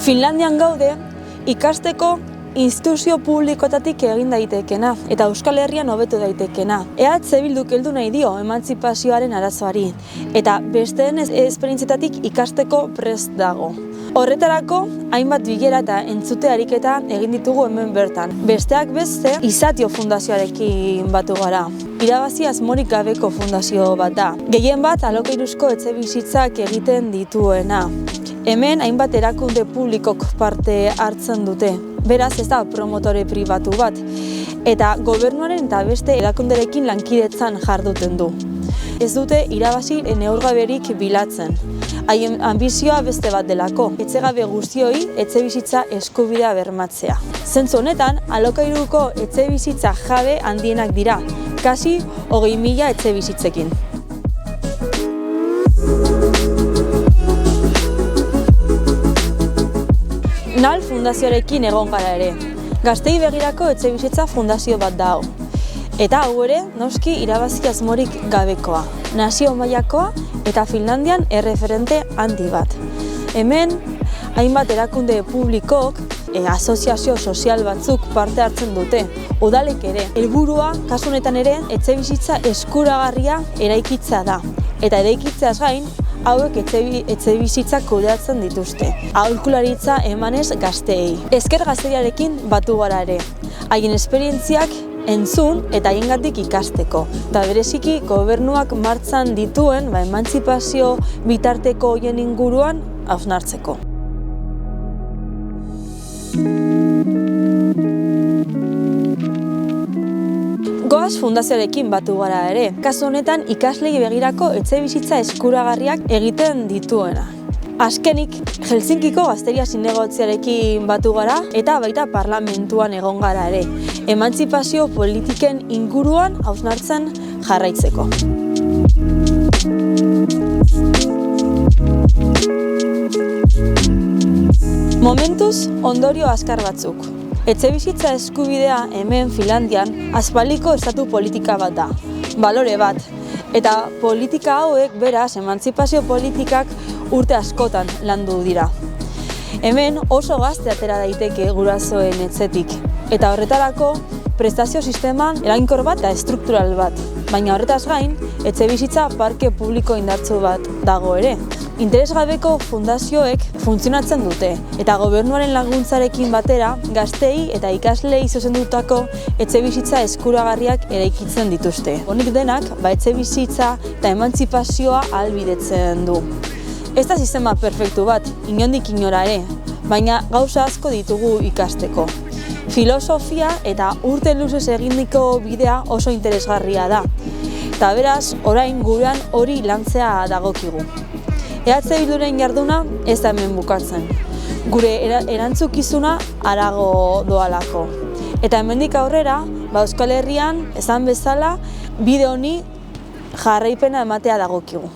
Finlandian gaude ikasteko instituzio publikotatik egin daitekena eta Euskal Herrian hobetu daitekena. EH Bilduk heldu nahi dio emantzipazioaren arazoari eta besteen esperientzietatik ikasteko prest dago. Horretarako, hainbat bilera eta entzute ariketa egin ditugu hemen bertan. Besteak beste, Izatio Fundazioarekin batu gara. Irabazi asmorik gabeko fundazio bat da. Gehien bat alokairuzko etxebizitzak egiten dituena. Hemen hainbat erakunde publikok parte hartzen dute. Beraz, ez da promotore pribatu bat. Eta gobernuaren eta beste erakunderekin lankidetzan jarduten du. Ez dute irabazi neurgaberik bilatzen. Haien anbizioa beste bat delako, etxegabe guztioi etxebizitza eskubidea bermatzea. Zentzu honetan, alokairuko etxebizitza jabe handienak dira, kasi 20.000 etxebizitzekin. NAL fundazioarekin egon gara ere. Gazteei begirako etxebizitza fundazio bat da hau. Eta hau ere, noski irabazi asmorik gabekoa, nazio mailakoa eta Finlandian erreferente handi bat. Hemen, hainbat erakunde publikok, asoziazio sozial batzuk parte hartzen dute. Udalek ere, helburua kasu honetan ere, etxebizitza eskuragarria eraikitza da. Eta eraikitzeaz gain, hauek etxebizitzak kudeatzen dituzte. Aholkularitza emanez gazteei. Ezker Gazteriarekin batu gara ere. Haien esperientziak entzun eta haiengatik ikasteko. Eta bereziki gobernuak martxan dituen emantzipazio bitarteko horien inguruan hausnartzeko. Goaz Fundazioarekin batu gara ere. Kasu honetan ikaslei begirako etxebizitza eskuragarriak egiten dituena. Azkenik, Helsinkiko Gazteria Zinegotziarekin batu gara eta baita parlamentuan egon gara ere. Emantzipazio politiken inguruan hausnartzen jarraitzeko. Momentuz, ondorio azkar batzuk. Etxebizitza eskubidea hemen Finlandian aspaldiko estatu politika bat da, balore bat. Eta politika hauek beraz, emantzipazio politikak urte askotan landu dira. Hemen oso gazte atera daiteke gurasoen etxetik. Eta horretarako prestazio sisteman erainkor bat eta estruktural bat. Baina horretaz gain, etxebizitza parke publiko indartsu bat dago ere. Interesgabeko fundazioek funtzionatzen dute eta gobernuaren laguntzarekin batera gazteei eta ikaslei zuzendutako etxebizitza eskuragarriak eraikitzen dituzte. Honek denak etxebizitza eta emantzipazioa ahalbidetzen du. Ez da sistema perfektu bat, inondik inora ere, baina gauza asko ditugu ikasteko. Filosofia eta urte luzez egindiko bidea oso interesgarria da. Eta beraz, orain gurean hori lantzea dagokigu. EH Bilduren jarduna ez da hemen bukatzen. Gure erantzukizuna harago doalako. Eta hemendik aurrera, Euskal Herrian, esan bezala, bide honi jarraipena ematea dagokigu.